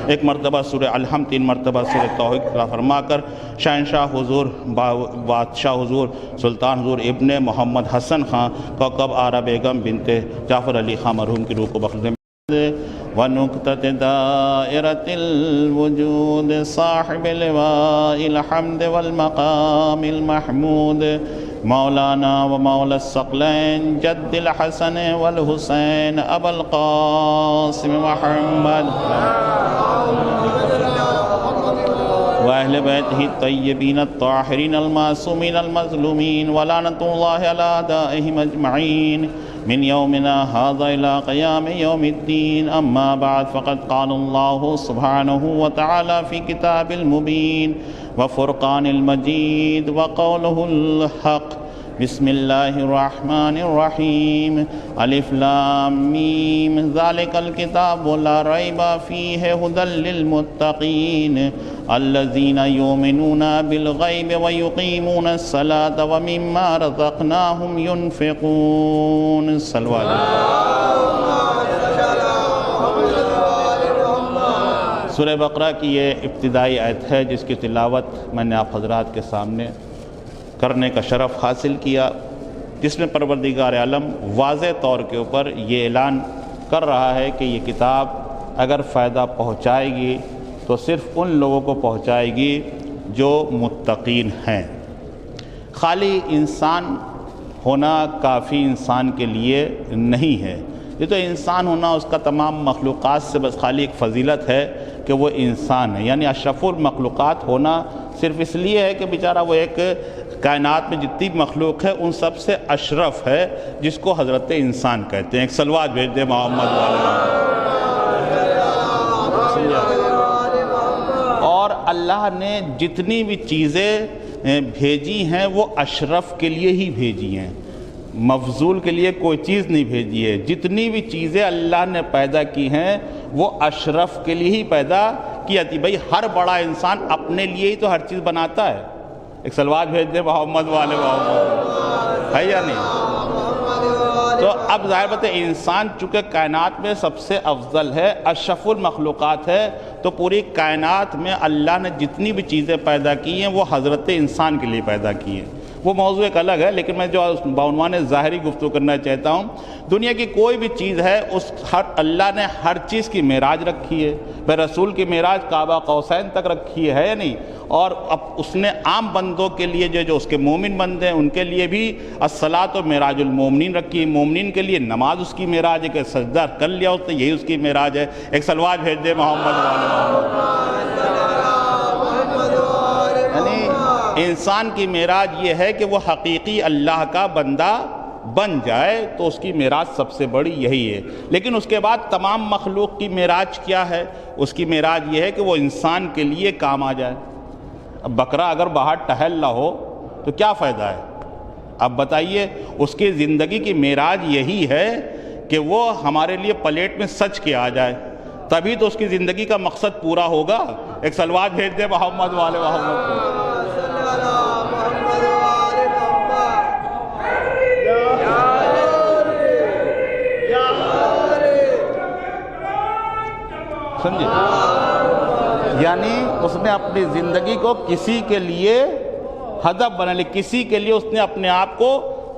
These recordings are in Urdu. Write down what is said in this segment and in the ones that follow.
ایک مرتبہ سورہ الحمد، 3 مرتبہ سورہ توحید قرأ فرما کر شہنشاہ حضور بادشاہ حضور سلطان حضور ابن محمد حسن خان کوكب آرا بیگم بنت جعفر علی خان مرحوم کی روح کو بخش دے۔ وَنُقْطَةِ دَائِرَةِ الْوُجُودِ صاحب لواء الحمد والمقام المحمود مولانا ومولا الثقلين جد الحسن والحسين أبا القاسم محمد وأهل بيته الطيبين الطاهرين المعصومين المظلومين ولعنة الله على أعدائهم أجمعين من يومنا هذا إلى قيام يوم الدين. أما بعد فقد قال الله سبحانه وتعالى في كتاب المبين وفرقان المجيد وقوله الحق. بسم الله الرحمن الرحيم. الف لام ميم ذلك الكتاب لا ريب فيه هدى للمتقين الذين يؤمنون بالغيب ويقيمون الصلاة ومما رزقناهم ينفقون. صلوا علیہ. سورہ بقرہ کی یہ ابتدائی آیت ہے جس کی تلاوت میں نے آپ حضرات کے سامنے کرنے کا شرف حاصل کیا، جس میں پروردگار عالم واضح طور کے اوپر یہ اعلان کر رہا ہے کہ یہ کتاب اگر فائدہ پہنچائے گی تو صرف ان لوگوں کو پہنچائے گی جو متقین ہیں۔ خالی انسان ہونا کافی انسان کے لیے نہیں ہے، یہ تو انسان ہونا اس کا تمام مخلوقات سے بس خالی ایک فضیلت ہے کہ وہ انسان ہے، یعنی اشرف المخلوقات ہونا صرف اس لیے ہے کہ بیچارہ وہ ایک کائنات میں جتنی مخلوق ہے ان سب سے اشرف ہے، جس کو حضرت انسان کہتے ہیں۔ ایک صلوات بھیج دے محمد والے۔ اور اللہ نے جتنی بھی چیزیں بھیجی ہیں وہ اشرف کے لیے ہی بھیجی ہیں، مفضول کے لیے کوئی چیز نہیں بھیجی ہے۔ جتنی بھی چیزیں اللہ نے پیدا کی ہیں وہ اشرف کے لیے ہی پیدا کی تھی۔ بھئی ہر بڑا انسان اپنے لیے ہی تو ہر چیز بناتا ہے۔ ایک صلوات بھیج دے محمد والے محمد، ہے یا نہیں؟ تو اب ظاہر بات ہے انسان چونکہ کائنات میں سب سے افضل ہے، اشرف المخلوقات ہے، تو پوری کائنات میں اللہ نے جتنی بھی چیزیں پیدا کی ہیں وہ حضرت انسان کے لیے پیدا کی ہیں۔ وہ موضوع ایک الگ ہے، لیکن میں جو بعنوان ظاہری گفتگو کرنا چاہتا ہوں، دنیا کی کوئی بھی چیز ہے اللہ نے ہر چیز کی معراج رکھی ہے۔ رسول کی معراج کعبہ قوسین تک رکھی ہے یا نہیں؟ اور اب اس نے عام بندوں کے لیے جو اس کے مومن بندے ہیں ان کے لیے بھی الصلاۃ و معراج المومنین رکھی ہے۔ مومنین کے لیے نماز اس کی معراج ہے کہ سجدہ کر لیا اس نے، یہی اس کی معراج ہے۔ ایک صلوات بھیج دے محمد والے محمد۔ یعنی انسان کی معراج یہ ہے کہ وہ حقیقی اللہ کا بندہ بن جائے، تو اس کی معراج سب سے بڑی یہی ہے۔ لیکن اس کے بعد تمام مخلوق کی معراج کیا ہے؟ اس کی معراج یہ ہے کہ وہ انسان کے لیے کام آ جائے۔ اب بکرا اگر باہر ٹہل نہ ہو تو کیا فائدہ ہے؟ اب بتائیے، اس کی زندگی کی معراج یہی ہے کہ وہ ہمارے لیے پلیٹ میں سج کے آ جائے، تبھی تو اس کی زندگی کا مقصد پورا ہوگا۔ ایک صلوات بھیج دے محمد والے محمد کو۔ سمجھے؟ یعنی اس نے اپنی زندگی کو کسی کے لیے ہدف بنا لی، کسی کے لیے اس نے اپنے آپ کو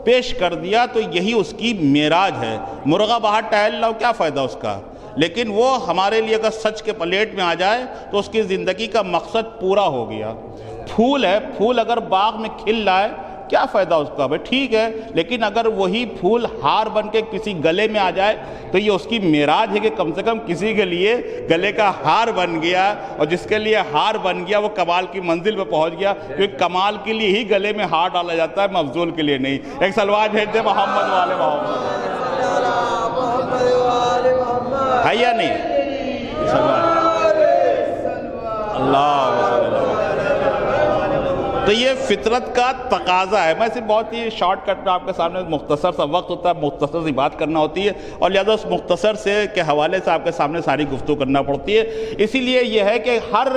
پیش کر دیا، تو یہی اس کی معراج ہے۔ مرغہ باہر ٹہل رہا ہو کیا فائدہ اس کا؟ لیکن وہ ہمارے لیے اگر سچ کے پلیٹ میں آ جائے تو اس کی زندگی کا مقصد پورا ہو گیا۔ پھول ہے، پھول اگر باغ میں کھل رہا ہے کیا فائدہ اس کا؟ بھائی ٹھیک ہے، لیکن اگر وہی پھول ہار بن کے کسی گلے میں آ جائے تو یہ اس کی معراج ہے کہ کم سے کم کسی کے لیے گلے کا ہار بن گیا، اور جس کے لیے ہار بن گیا وہ کمال کی منزل پہ پہنچ گیا، کیونکہ کمال کے لیے ہی گلے میں ہار ڈالا جاتا ہے، مفضول کے لیے نہیں۔ ایک صلوات بھیج دے محمد والے محمد، ہے یا نہیں؟ اللہ تو یہ فطرت کا تقاضا ہے۔ میں صرف بہت ہی شارٹ کٹ میں آپ کے سامنے مختصر سا وقت ہوتا ہے، مختصر سی بات کرنا ہوتی ہے، اور لہذا اس مختصر سے کے حوالے سے آپ کے سامنے ساری گفتگو کرنا پڑتی ہے۔ اسی لیے یہ ہے کہ ہر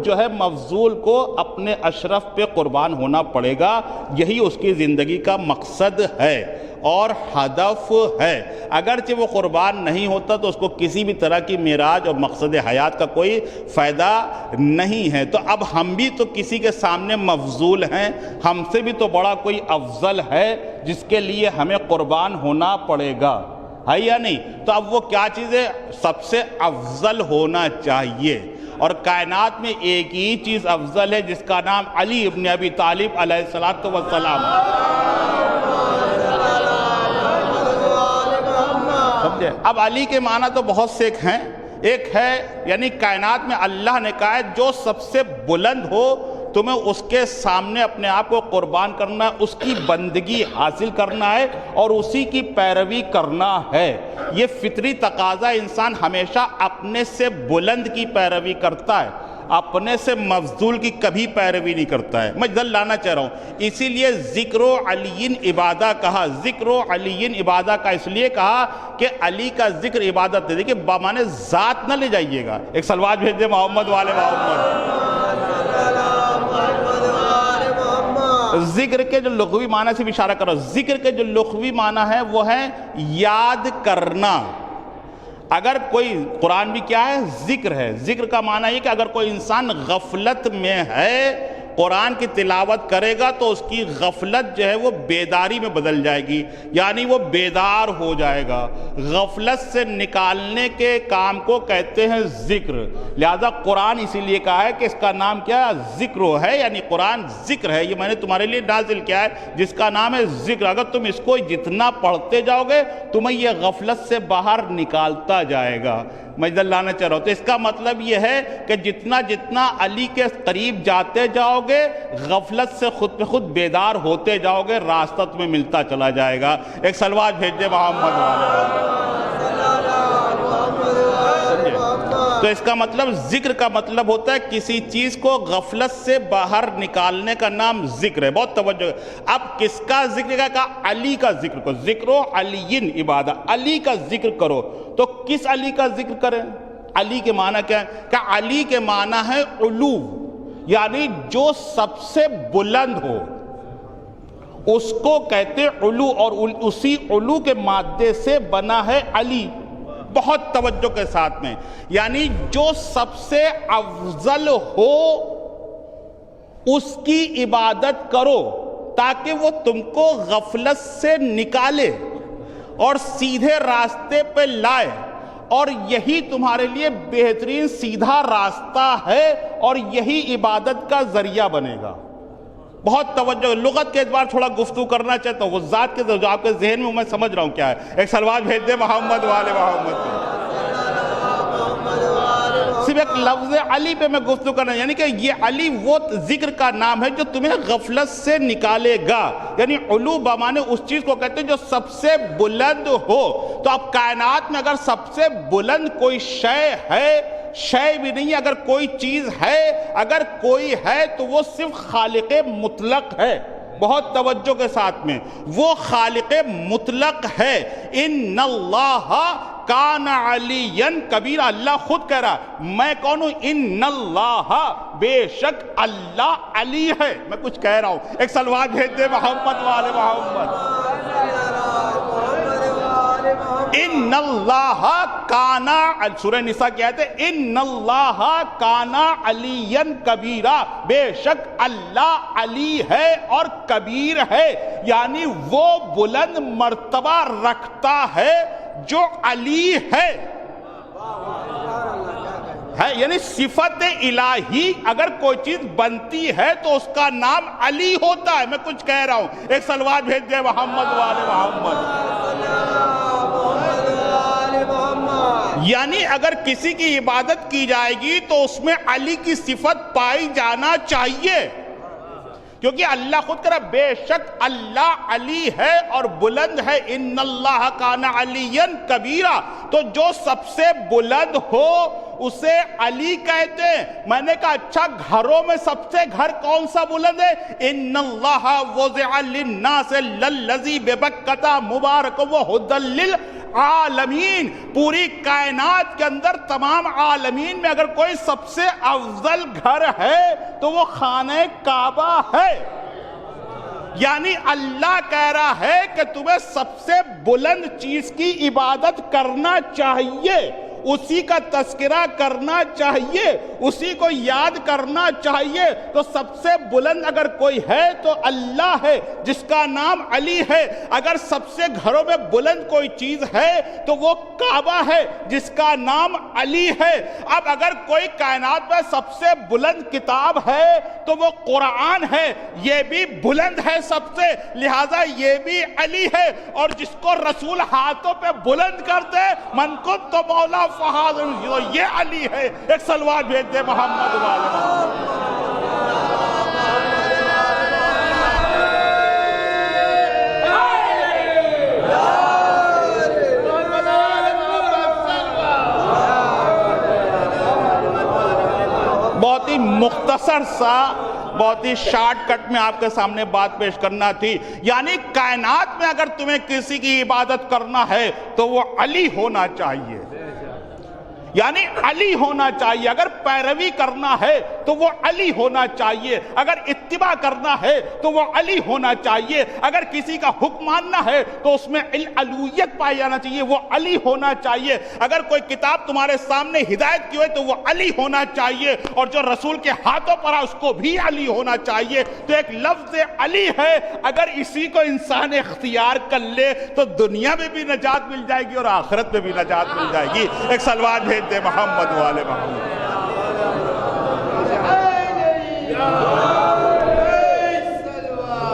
جو ہے مفضول کو اپنے اشرف پہ قربان ہونا پڑے گا، یہی اس کی زندگی کا مقصد ہے۔ اور ہدف ہے۔ اگرچہ وہ قربان نہیں ہوتا تو اس کو کسی بھی طرح کی معراج اور مقصد حیات کا کوئی فائدہ نہیں ہے۔ تو اب ہم بھی تو کسی کے سامنے مفضول ہیں، ہم سے بھی تو بڑا کوئی افضل ہے جس کے لیے ہمیں قربان ہونا پڑے گا، ہے یا نہیں؟ تو اب وہ کیا چیز ہے؟ سب سے افضل ہونا چاہیے، اور کائنات میں ایک ہی چیز افضل ہے جس کا نام علی ابن ابی طالب علیہ السلام۔ سمجھے؟ اب علی کے معنی تو بہت سے ہیں، ایک ہے یعنی کائنات میں اللہ نے کہا ہے جو سب سے بلند ہو تمہیں اس کے سامنے اپنے آپ کو قربان کرنا ہے، اس کی بندگی حاصل کرنا ہے اور اسی کی پیروی کرنا ہے۔ یہ فطری تقاضا، انسان ہمیشہ اپنے سے بلند کی پیروی کرتا ہے، اپنے سے مفضول کی کبھی پیروی نہیں کرتا ہے۔ میں دل لانا چاہ رہا ہوں، اسی لیے ذکر و علی عبادہ کہا، ذکر و علی عبادہ کا اس لیے کہا کہ علی کا ذکر عبادت ہے۔ دیکھیں بمانے ذات نہ لے جائیے گا، ایک سلوات بھیج دے محمد والے محمد۔ ذکر کے جو لغوی معنی سے بھی اشارہ کرو، ذکر کے جو لغوی معنی ہے وہ ہے یاد کرنا۔ اگر کوئی قرآن بھی کیا ہے؟ ذکر ہے۔ ذکر کا معنی یہ کہ اگر کوئی انسان غفلت میں ہے، قرآن کی تلاوت کرے گا تو اس کی غفلت جو ہے وہ بیداری میں بدل جائے گی، یعنی وہ بیدار ہو جائے گا۔ غفلت سے نکالنے کے کام کو کہتے ہیں ذکر، لہذا قرآن اسی لیے کہا ہے کہ اس کا نام کیا ہے؟ ذکر ہے، یعنی قرآن ذکر ہے، یہ میں نے تمہارے لیے نازل کیا ہے جس کا نام ہے ذکر۔ اگر تم اس کو جتنا پڑھتے جاؤ گے تمہیں یہ غفلت سے باہر نکالتا جائے گا۔ میں لانا چاہ رہا ہوں، تو اس کا مطلب یہ ہے کہ جتنا جتنا علی کے قریب جاتے جاؤ گے غفلت سے خود بخود خود بیدار ہوتے جاؤ گے، راستہ تمہیں ملتا چلا جائے گا۔ ایک سلوات بھیج دے محمد والے۔ تو اس کا مطلب ذکر کا مطلب ہوتا ہے کسی چیز کو غفلت سے باہر نکالنے کا نام ذکر ہے۔ بہت توجہ۔ اب کس کا ذکر کا؟ کہا علی کا ذکر کرو، ذکر و علی عبادہ، علی کا ذکر کرو۔ تو کس علی کا ذکر کریں؟ علی کے معنی کیا ہے؟ کہ علی کے معنی ہے علو، یعنی جو سب سے بلند ہو اس کو کہتے علو، اور اسی علو کے مادے سے بنا ہے علی۔ بہت توجہ کے ساتھ میں، یعنی جو سب سے افضل ہو اس کی عبادت کرو تاکہ وہ تم کو غفلت سے نکالے اور سیدھے راستے پہ لائے، اور یہی تمہارے لیے بہترین سیدھا راستہ ہے اور یہی عبادت کا ذریعہ بنے گا۔ بہت توجہ، لغت کے اعتبار تھوڑا گفتگو کرنا چاہتا ہوں، وہ ذات کے جو آپ کے ذہن میں میں سمجھ رہا ہوں کیا ہے۔ ایک سلوات بھیج دے محمد والے محمد پہ۔ صرف ایک لفظ علی پہ میں گفتگو کرنا، یعنی کہ یہ علی وہ ذکر کا نام ہے جو تمہیں غفلت سے نکالے گا، یعنی علو بمانے اس چیز کو کہتے ہیں جو سب سے بلند ہو۔ تو اب کائنات میں اگر سب سے بلند کوئی شے ہے، شے بھی نہیں، اگر کوئی چیز ہے، اگر کوئی ہے تو وہ صرف خالق مطلق ہے۔ بہت توجہ کے ساتھ میں، وہ خالق مطلق ہے۔ ان اللہ کان علی کبیرہ، اللہ خود کہہ رہا میں کون ہوں؟ ان اللہ، بے شک اللہ علی ہے۔ میں کچھ کہہ رہا ہوں، ایک سلوات بھیج دے محمد والے محمد۔ ان اللہ کانا، سورہ نساء کی آیت ہے، ان اللہ کانا علی کبیرہ، بے شک اللہ علی ہے اور کبیر ہے، یعنی وہ بلند مرتبہ رکھتا ہے جو علی ہے، یعنی صفت الہی اگر کوئی چیز بنتی ہے تو اس کا نام علی ہوتا ہے۔ میں کچھ کہہ رہا ہوں، ایک سلوات بھیج دے محمد والے محمد۔ یعنی اگر کسی کی عبادت کی جائے گی تو اس میں علی کی صفت پائی جانا چاہیے، کیونکہ اللہ خود کہہ رہا بے شک اللہ علی ہے اور بلند ہے۔ ان اللہ کان علی کبیرہ، تو جو سب سے بلند ہو اسے علی کہتے ہیں۔ میں نے کہا اچھا گھروں میں سب سے گھر کون سا بلند ہے؟ ان اللہ وضع للناس للذی ببکۃ مبارک وہدی للعالمین، پوری کائنات کے اندر تمام عالمین میں اگر کوئی سب سے افضل گھر ہے تو وہ خانہ کعبہ ہے۔ یعنی اللہ کہہ رہا ہے کہ تمہیں سب سے بلند چیز کی عبادت کرنا چاہیے، اسی کا تذکرہ کرنا چاہیے، اسی کو یاد کرنا چاہیے۔ تو سب سے بلند اگر کوئی ہے تو اللہ ہے جس کا نام علی ہے۔ اگر سب سے گھروں میں بلند کوئی چیز ہے تو وہ کعبہ ہے جس کا نام علی ہے۔ اب اگر کوئی کائنات میں سب سے بلند کتاب ہے تو وہ قرآن ہے، یہ بھی بلند ہے سب سے، لہٰذا یہ بھی علی ہے۔ اور جس کو رسول ہاتھوں پہ بلند کرتے من کنت تو مولا فہاد، یہ علی ہے۔ ایک صلوات بھیج دے محمد والے محمد۔ بہت ہی مختصر سا، بہت ہی شارٹ کٹ میں آپ کے سامنے بات پیش کرنا تھی۔ یعنی کائنات میں اگر تمہیں کسی کی عبادت کرنا ہے تو وہ علی ہونا چاہیے، یعنی علی ہونا چاہیے۔ اگر پیروی کرنا ہے تو وہ علی ہونا چاہیے، اگر اتباع کرنا ہے تو وہ علی ہونا چاہیے، اگر کسی کا حکم ماننا ہے تو اس میں الوہیت پائی جانا چاہیے، وہ علی ہونا چاہیے۔ اگر کوئی کتاب تمہارے سامنے ہدایت کی ہوئے تو وہ علی ہونا چاہیے، اور جو رسول کے ہاتھوں پر ہے اس کو بھی علی ہونا چاہیے۔ تو ایک لفظ علی ہے، اگر اسی کو انسان اختیار کر لے تو دنیا میں بھی نجات مل جائے گی اور آخرت میں بھی نجات مل جائے گی۔ ایک صلوات بھیج دے محمد والے محمد۔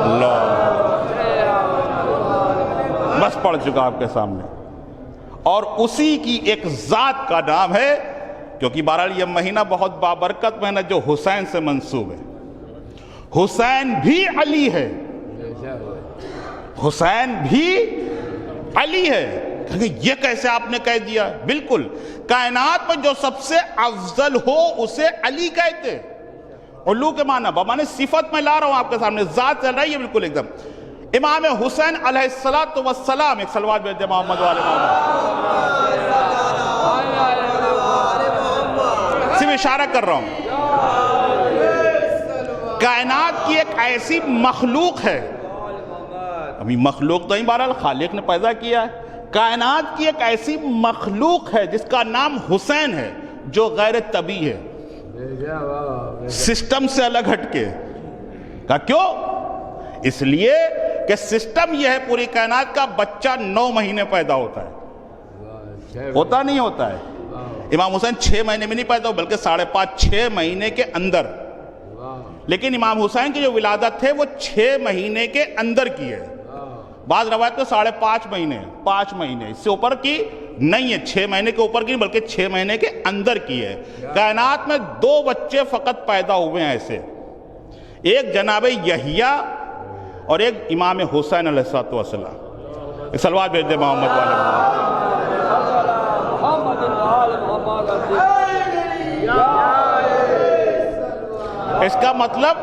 اللہ بس پڑھ چکا آپ کے سامنے، اور اسی کی ایک ذات کا نام ہے، کیونکہ بہرحال یہ مہینہ بہت بابرکت مہینہ جو حسین سے منسوب ہے۔ حسین بھی علی ہے، حسین بھی علی ہے۔ یہ کیسے آپ نے کہہ دیا؟ بالکل، کائنات میں جو سب سے افضل ہو اسے علی کہتے۔ علو کے معنی بمانے صفت میں لا رہا ہوں آپ کے سامنے، ذات چل رہی ہے بالکل ایک دم۔ امام حسین علیہ السلام، ایک صلوات بھیج دے محمد والے محمد۔ صرف اشارہ کر رہا ہوں، کائنات کی ایک ایسی مخلوق ہے، ابھی مخلوق تو نہیں، بہرحال خالق نے پیدا کیا ہے، کائنات کی ایک ایسی مخلوق ہے جس کا نام حسین ہے، جو غیر طبیعی ہے، سسٹم سے الگ ہٹ کے۔ کہا کیوں؟ اس لیے کہ سسٹم یہ ہے پوری کائنات کا، بچہ 9 مہینے پیدا ہوتا ہے، ہوتا نہیں ہوتا ہے۔ امام حسین 6 مہینے میں نہیں پیدا ہو بلکہ 5.5-6 مہینے کے اندر، لیکن امام حسین کی جو ولادت ہے وہ 6 مہینے کے اندر کی ہے۔ بعض روایت میں 5.5 مہینے، 5 مہینے، اس سے اوپر کی نہیں ہے، 6 مہینے کے اوپر کی نہیں بلکہ 6 مہینے کے اندر کی ہے۔ کائنات میں 2 بچے فقط پیدا ہوئے ہیں ایسے، ایک جناب یحییٰ اور ایک امام حسین علیہ السلام۔ ایک صلوات بھیج دے محمد والے محمد۔ اس کا مطلب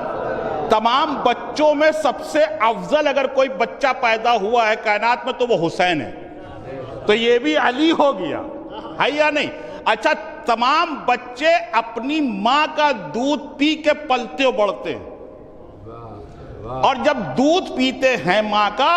تمام بچوں میں سب سے افضل اگر کوئی بچہ پیدا ہوا ہے کائنات میں تو وہ حسین ہے، تو یہ بھی علی ہو گیا ہے یا نہیں؟ اچھا، تمام بچے اپنی ماں کا دودھ پی کے پلتے بڑھتے ہیں، اور جب دودھ پیتے ہیں ماں کا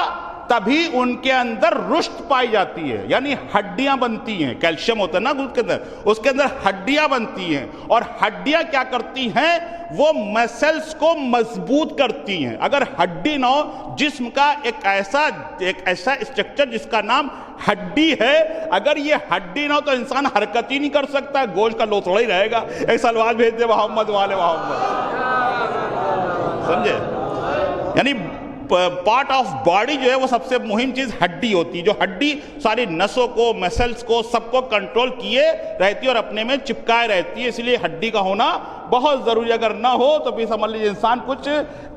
تبھی ان کے اندر رشد پائی جاتی ہے، یعنی ہڈیاں بنتی ہیں، کیلشیم ہوتا ہے نا دودھ کے اندر، اس کے اندر ہڈیاں بنتی ہیں، اور ہڈیاں کیا کرتی ہیں؟ وہ مسلز کو مضبوط کرتی ہیں۔ اگر ہڈی نہ ہو، جسم کا ایک ایسا اسٹرکچر جس کا نام ہڈی ہے، اگر یہ ہڈی نہ ہو تو انسان حرکت ہی نہیں کر سکتا، گوشت کا لوتھڑا ہی رہے گا۔ ایک صلوات بھیج دے محمد والے محمد، سمجھے؟ یعنی پارٹ آف باڈی جو ہے وہ سب سے مہم چیز ہڈی ہوتی ہے، جو ہڈی ساری نسوں کو، مسلز کو، سب کو کنٹرول کیے رہتی ہے اور اپنے میں چپکائے رہتی ہے، اس لیے ہڈی کا ہونا بہت ضروری، اگر نہ ہو تو پھر سمجھ لیجیے انسان کچھ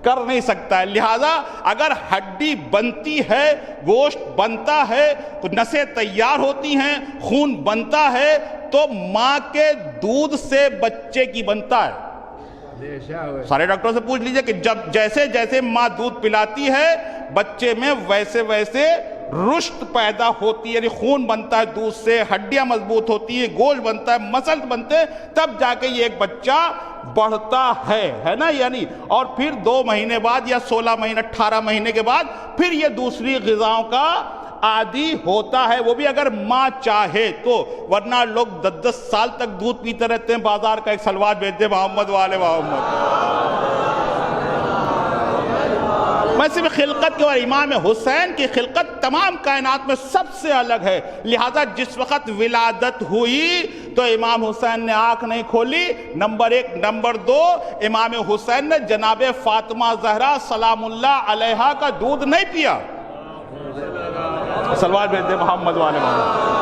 کر نہیں سکتا ہے۔ لہٰذا اگر ہڈی بنتی ہے، گوشت بنتا ہے، نسیں تیار ہوتی ہیں، خون بنتا ہے، تو ماں کے دودھ سے بچے کی بنتا ہے۔ سارے ڈاکٹروں سے پوچھ لیجئے کہ جب جیسے جیسے ماں دودھ پلاتی ہے بچے میں ویسے ویسے رشد پیدا ہوتی ہے، یعنی خون بنتا ہے دودھ سے، ہڈیاں مضبوط ہوتی ہیں، گوشت بنتا ہے، مسل بنتے ہیں، تب جا کے یہ ایک بچہ بڑھتا ہے نا یعنی، اور پھر 2 مہینے بعد یا 16 مہینے 18 مہینے کے بعد پھر یہ دوسری غذاؤں کا عادی ہوتا ہے، وہ بھی اگر ماں چاہے تو، ورنہ لوگ 10 سال تک دودھ پیتے رہتے ہیں، بازار کا ایک سلوات بھیج دے محمد والے محمد۔ میں صرف خلقت کے، اور امام حسین کی خلقت تمام کائنات میں سب سے الگ ہے، لہذا جس وقت ولادت ہوئی تو امام حسین نے آنکھ نہیں کھولی، نمبر 1، نمبر 2، امام حسین نے جناب فاطمہ زہرا سلام اللہ علیہا کا دودھ نہیں پیا۔ سلوات بھیج دے محمد والے محمد۔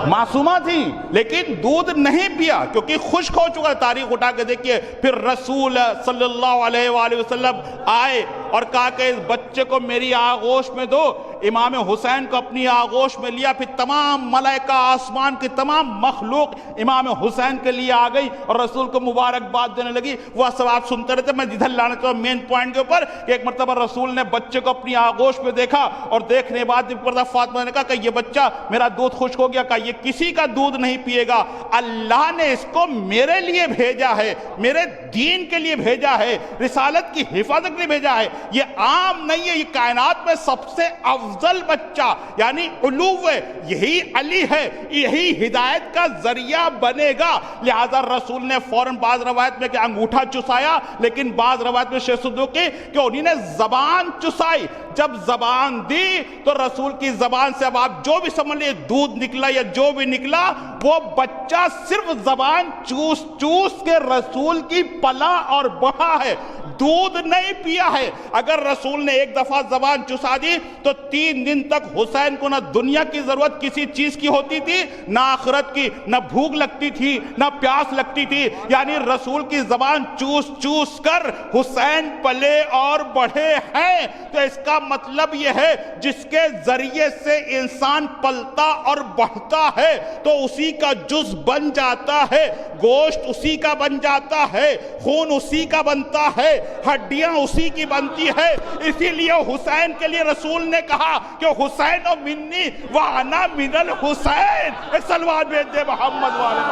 معصومہ تھی لیکن دودھ نہیں پیا کیونکہ خشک ہو چکا۔ تاریخ اٹھا کے دیکھیے، پھر رسول صلی اللہ علیہ وآلہ وسلم آئے اور کہا کہ اس بچے کو میری آغوش میں دو۔ امام حسین کو اپنی آغوش میں لیا، پھر تمام ملائکہ، آسمان کی تمام مخلوق امام حسین کے لیے آ گئی اور رسول کو مبارکباد دینے لگی۔ وہ سب آپ سنتے رہتے، میں جدھر لانا چاہتا ہوں مین پوائنٹ کے اوپر، کہ ایک مرتبہ رسول نے بچے کو اپنی آغوش میں دیکھا اور دیکھنے بعد فاطمہ نے کہا کہ یہ بچہ میرا دودھ خشک ہو گیا، کہا یہ کسی کا دودھ نہیں پیے گا، اللہ نے اس کو میرے لیے بھیجا ہے، میرے دین کے لیے بھیجا ہے، رسالت کی حفاظت کے لیے بھیجا ہے، یہ عام نہیں ہے، یہ کائنات میں سب سے افضل بچہ یعنی علو ہے، یہی علی ہے، یہی ہدایت کا ذریعہ بنے گا۔ لہذا رسول نے فوراً بعض روایت میں کہ انگوٹھا چسایا، لیکن بعض روایت میں شیخ صدوقی کہ انہی نے زبان چسائی۔ جب زبان دی تو رسول کی زبان سے اب آپ جو بھی سمجھ لیں دودھ نکلا یا جو بھی نکلا، وہ بچہ صرف زبان چوس چوس کے رسول کی پلا اور بہا ہے، دودھ نہیں پیا ہے۔ اگر رسول نے ایک دفعہ زبان چسا دی تو 3 دن تک حسین کو نہ دنیا کی ضرورت کسی چیز کی ہوتی تھی، نہ آخرت کی، نہ بھوک لگتی تھی، نہ پیاس لگتی تھی، یعنی رسول کی زبان چوس چوس کر حسین پلے اور بڑھے ہیں۔ تو اس کا مطلب یہ ہے جس کے ذریعے سے انسان پلتا اور بڑھتا ہے تو اسی کا جز بن جاتا ہے، گوشت اسی کا بن جاتا ہے، خون اسی کا بنتا ہے، ہڈیاں اسی کی بنتی ہے۔ اسی لیے حسین کے لیے رسول نے کہا کہ حسین و منی وانا من الحسین۔ ایک سلوات بھیج دے محمد والے۔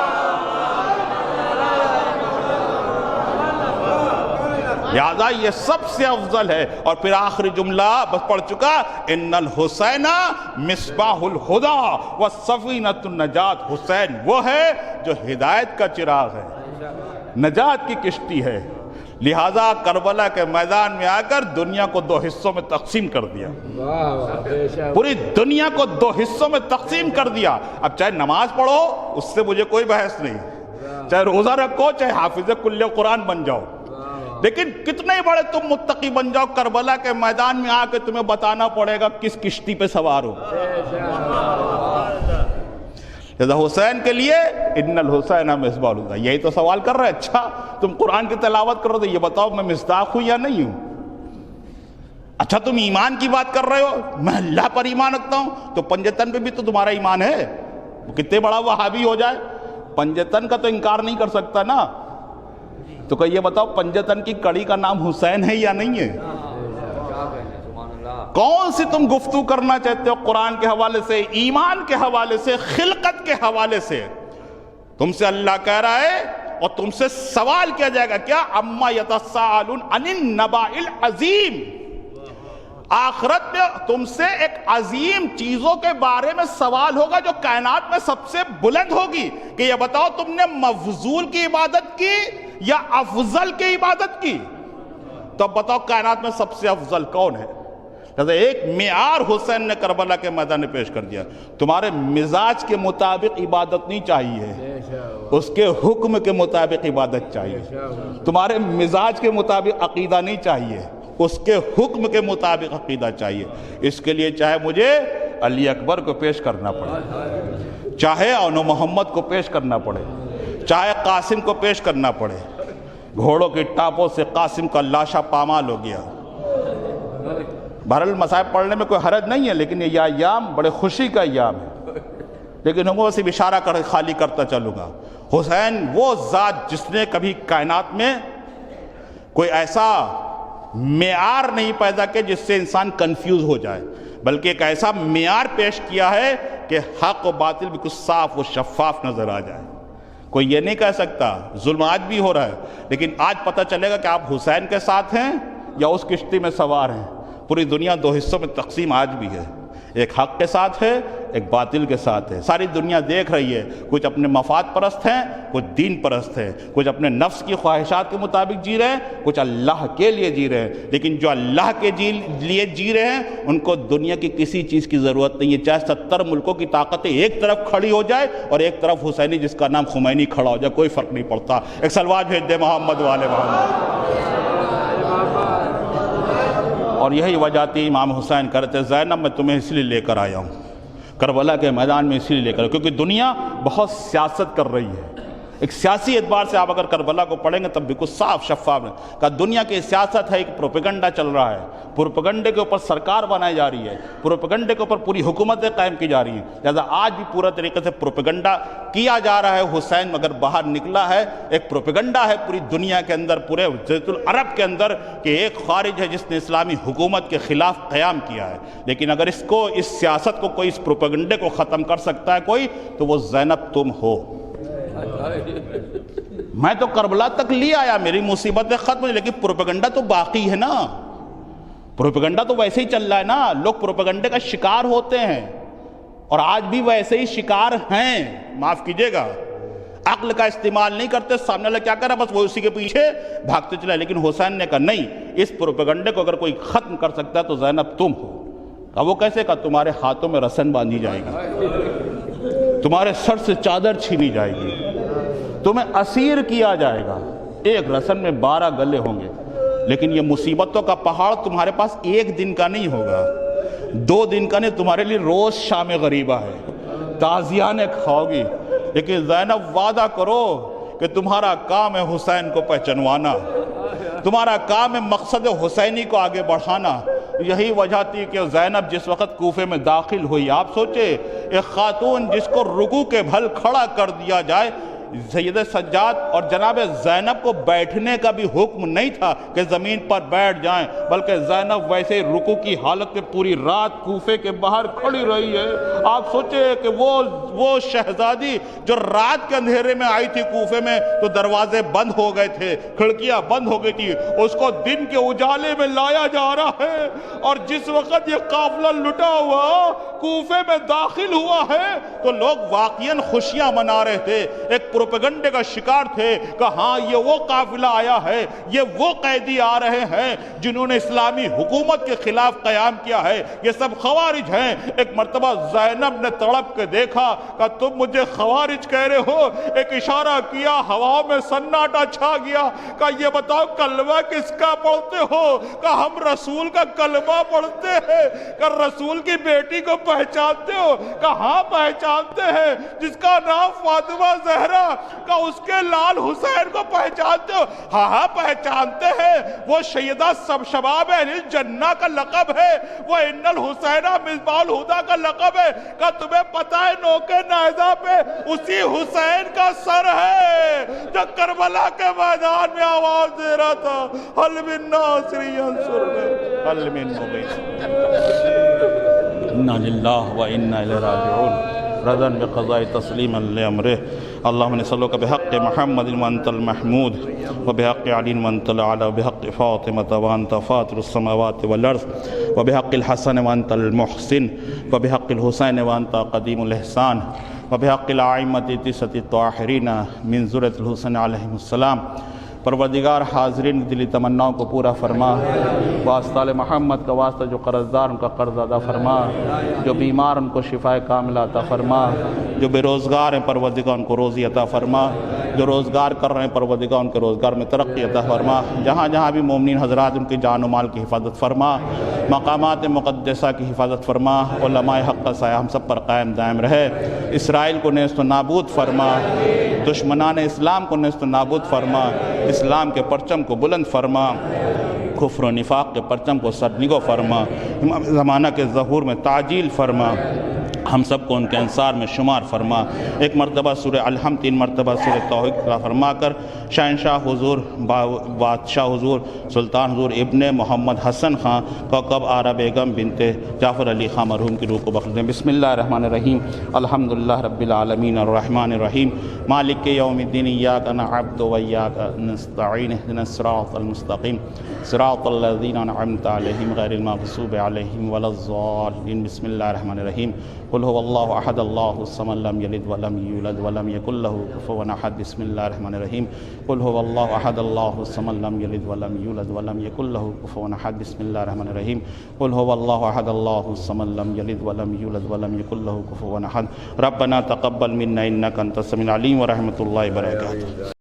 لہذا یہ سب سے افضل ہے۔ اور پھر آخری جملہ بس پڑھ چکا، ان الحسین مصباح الہدی والسفینۃ النجات۔ حسین وہ ہے جو ہدایت کا چراغ ہے، نجات کی کشتی ہے۔ لہذا کربلا کے میدان میں آ کر دنیا کو 2 حصوں میں تقسیم کر دیا، پوری دنیا کو 2 حصوں میں تقسیم کر دیا۔ اب چاہے نماز پڑھو، اس سے مجھے کوئی بحث نہیں، چاہے روزہ رکھو، چاہے حافظ کل قرآن بن جاؤ، لیکن کتنے بڑے تم متقی بن جاؤ، کربلا کے میدان میں آ کے تمہیں بتانا پڑے گا کس کشتی پہ سوار ہو۔ لہذا حسین کے لیے ان الحسین مصباح الہدی۔ یہی تو سوال کر رہے، اچھا تم قرآن کی تلاوت کرو تو یہ بتاؤ میں مصداق ہوں یا نہیں ہوں؟ اچھا تم ایمان کی بات کر رہے ہو، میں اللہ پر ایمان رکھتا ہوں، تو پنجتن پہ بھی تو تمہارا ایمان ہے، کتنے بڑا وہابی ہو جائے پنجتن کا تو انکار نہیں کر سکتا نا۔ تو کہ یہ بتاؤ پنجتن کی کڑی کا نام حسین ہے یا نہیں ہے؟ کون سی تم گفتگو کرنا چاہتے ہو قرآن کے حوالے سے، ایمان کے حوالے سے، خلقت کے حوالے سے؟ تم سے اللہ کہہ رہا ہے اور تم سے سوال کیا جائے گا، کیا اما یتساءلون عن النبأ العظیم۔ آخرت میں تم سے ایک عظیم چیزوں کے بارے میں سوال ہوگا جو کائنات میں سب سے بلند ہوگی، کہ یہ بتاؤ تم نے مفضول کی عبادت کی یا افضل کی عبادت کی؟ تو اب بتاؤ کائنات میں سب سے افضل کون ہے؟ لہذا ایک معیار حسین نے کربلا کے میدان میں پیش کر دیا، تمہارے مزاج کے مطابق عبادت نہیں چاہیے، اس کے حکم کے مطابق عبادت چاہیے۔ تمہارے مزاج کے مطابق عقیدہ نہیں چاہیے، اس کے حکم کے مطابق عقیدہ چاہیے۔ اس کے لیے چاہے مجھے علی اکبر کو پیش کرنا پڑے، چاہے اون محمد کو پیش کرنا پڑے، چاہے قاسم کو پیش کرنا پڑے۔ گھوڑوں کی ٹاپوں سے قاسم کا لاشا پامال ہو گیا۔ بہرحال مصائب پڑھنے میں کوئی حرج نہیں ہے، لیکن یہ ایام بڑے خوشی کا ایام ہے، لیکن ہم اسے اشارہ کر خالی کرتا چلوں گا۔ حسین وہ ذات جس نے کبھی کائنات میں کوئی ایسا معیار نہیں پیدا کیا جس سے انسان کنفیوز ہو جائے، بلکہ ایک ایسا معیار پیش کیا ہے کہ حق و باطل بالکل صاف و شفاف نظر آ جائے۔ کوئی یہ نہیں کہہ سکتا، ظلم آج بھی ہو رہا ہے، لیکن آج پتہ چلے گا کہ آپ حسین کے ساتھ ہیں یا اس کشتی میں سوار ہیں۔ پوری دنیا دو حصوں میں تقسیم آج بھی ہے، ایک حق کے ساتھ ہے، ایک باطل کے ساتھ ہے۔ ساری دنیا دیکھ رہی ہے، کچھ اپنے مفاد پرست ہیں، کچھ دین پرست ہیں، کچھ اپنے نفس کی خواہشات کے مطابق جی رہے ہیں، کچھ اللہ کے لیے جی رہے ہیں۔ لیکن جو اللہ کے لیے جی رہے ہیں ان کو دنیا کی کسی چیز کی ضرورت نہیں ہے، چاہے 70 ملکوں کی طاقتیں ایک طرف کھڑی ہو جائے اور ایک طرف حسینی جس کا نام خمینی کھڑا ہو جائے، کوئی فرق نہیں پڑتا۔ ایک صلوات بھیج دے محمد والے محمد۔ اور یہی وجہ تھی، امام حسین کہتے زینب میں تمہیں اس لیے لے کر آیا ہوں کربلا کے میدان میں، اسی لیے لے کر، کیونکہ دنیا بہت سیاست کر رہی ہے۔ ایک سیاسی اعتبار سے آپ اگر کربلا کو پڑھیں گے تب بالکل صاف شفاف ہے کہ دنیا کی سیاست ہے، ایک پروپیگنڈا چل رہا ہے، پروپیگنڈے کے اوپر سرکار بنائی جا رہی ہے، پروپیگنڈے کے اوپر پوری حکومتیں قائم کی جا رہی ہیں۔ لہذا آج بھی پورا طریقے سے پروپیگنڈا کیا جا رہا ہے۔ حسین اگر باہر نکلا ہے، ایک پروپیگنڈا ہے پوری دنیا کے اندر، پورے جزیرۃ العرب کے اندر، کہ ایک خارج ہے جس نے اسلامی حکومت کے خلاف قیام کیا ہے۔ لیکن اگر اس سیاست کو کوئی، اس پروپیگنڈے کو ختم کر سکتا ہے کوئی، تو وہ زینب تم ہو۔ میں تو کربلا تک لے آیا، میری مصیبتیں ختم، لیکن پروپیگنڈا تو باقی ہے نا، پروپیگنڈا تو ویسے ہی چل رہا ہے نا، لوگ پروپیگنڈے کا شکار ہوتے ہیں اور آج بھی ویسے ہی شکار ہیں۔ معاف کیجئے گا، عقل کا استعمال نہیں کرتے، سامنے والا کیا کر رہا ہے بس وہ اسی کے پیچھے بھاگتے چلا۔ لیکن حسین نے کہا نہیں، اس پروپیگنڈے کو اگر کوئی ختم کر سکتا ہے تو زینب تم ہو۔ کہا وہ کیسے؟ کہا تمہارے ہاتھوں میں رسن باندھی جائے گی، تمہارے سر سے چادر چھینی جائے گی، تمہیں اسیر کیا جائے گا، ایک رسن میں 12 گلے ہوں گے۔ لیکن یہ مصیبتوں کا پہاڑ تمہارے پاس ایک دن کا نہیں ہوگا، 2 دن کا نہیں، تمہارے لیے روز شام غریبہ ہے، تازیانے کھاؤ گی۔ لیکن زینب وعدہ کرو کہ تمہارا کام ہے حسین کو پہچنوانا، تمہارا کام ہے مقصد حسینی کو آگے بڑھانا۔ یہی وجہ تھی کہ زینب جس وقت کوفے میں داخل ہوئی، آپ سوچے ایک خاتون جس کو رکوع کے بھل کھڑا کر دیا جائے، سید سجاد اور جناب زینب کو بیٹھنے کا بھی حکم نہیں تھا کہ زمین پر بیٹھ جائیں، بلکہ زینب ویسے رکوع کی حالت میں پوری رات کوفے کے باہر کھڑی رہی ہے۔ آپ سوچے کہ وہ شہزادی جو رات کے اندھیرے میں آئی تھی کوفے میں، تو دروازے بند ہو گئے تھے، کھڑکیاں بند ہو گئی تھی، اس کو دن کے اجالے میں لایا جا رہا ہے، اور جس وقت یہ قافلہ لٹا ہوا کوفے میں داخل ہوا ہے تو لوگ واقعاً خوشیاں منا رہے تھے، ایک پروپیگنڈے کا شکار تھے کہ ہاں یہ وہ قافلہ آیا ہے، یہ وہ قیدی آ رہے ہیں جنہوں نے اسلامی حکومت کے خلاف قیام کیا ہے، یہ سب خوارج ہیں۔ ایک مرتبہ زینب نے تڑپ کے دیکھا کہ تم مجھے خوارج کہہ رہے ہو، ایک اشارہ کیا، ہوا میں سناٹا چھا گیا، کہ یہ بتاؤ کلمہ کس کا پڑھتے ہو؟ کہ ہم رسول کا کلمہ پڑھتے ہیں۔ کہ رسول کی بیٹی کو پہچانتے ہو؟ کہ ہاں پہچانتے ہیں، جس کا نام فاطمہ زہرا، کہ اس کے لال حسین کو پہچانتے ہو؟ ہاں ہاں پہچانتے ہیں، وہ سیدہ سب شباب اہل الجنہ کا لقب ہے، وہ ان الحسین مصباح الہدیٰ کا لقب ہے۔ کہ تمہیں پتہ ہے نوکے نیزہ پہ اسی حسین کا سر ہے جو کربلا کے میدان میں آواز دے رہا تھا، حل من ناصر ینصرنی حل من مغیث۔ انا للہ و انا الیہ راجعون، رضا بقضاء تسلیما لامرہ۔ اللہم نسألک بحق محمد وانت المحمود، وبحق علی وانت العلی، وبحق فاطمة وانت فاطر السماوات والارض، وبحق الحسن وانت المحسن، وبحق الحسین وانت قدیم الاحسان، وبحق الائمة التسعة الطاہرین من ذریۃ الحسین علیہ السلام۔ پروردگار حاضرین دلی تمناؤں کو پورا فرما، واسطہ محمد کا واسطہ جو قرض دار ان کا قرض ادا فرما، جو بیمار ان کو شفائے کاملہ عطا فرما، جو بے روزگار ہیں پروردگار ان کو روزی عطا فرما، جو روزگار کر رہے ہیں پروردگار ان کے روزگار میں ترقی عطا فرما، جہاں جہاں بھی مومنین حضرات ان کی جان و مال کی حفاظت فرما، مقامات مقدسہ کی حفاظت فرما، علماء حق کا سایہ ہم سب پر قائم دائم رہے، اسرائیل کو نیست و نابود فرما، دشمنان اسلام کو نیست و نابود فرما، اسلام کے پرچم کو بلند فرما، کفر و نفاق کے پرچم کو سرنگو فرما، زمانہ کے ظہور میں تعجیل فرما، ہم سب کو ان کے انصار میں شمار فرما۔ ایک مرتبہ سورہ الحمد، 3 مرتبہ سورہ توحید کا فرما کر شہنشاہ حضور بادشاہ حضور سلطان حضور ابن محمد حسن خان کوكب آرا بیگم بنت جعفر علی خان مرحوم کی روح کو بخش دیں۔ بسم اللہ الرحمن الرحیم، الحمدللہ رب العالمین الرحمن الرحیم مالک یوم الدین، ایاک نعبد و ایاک نستعین، اہدنا الصراط المستقیم صراط الذین انعمت علیہم غیر المغضوب علیہم ولا الضالین۔ بسم اللہ الرحمن الرحیم، قل هو اللہ احد اللہ الصمد لم یلد ولم یولد ولم یکن له کفوا احد۔ بسم اللہ الرحمن الرحیم، قل هو اللہ احد اللہ الصمد لم یلد ولم یولد ولم یکن له کفوا احد۔ بسم اللہ الرحمن الرحیم، قل هو اللہ احد اللہ الصمد لم یلد ولم یولد ولم یکن له کفوا احد۔ ربنا تقبل منا انک انت السمیع العلیم ورحمۃ اللہ وبرکاتہ۔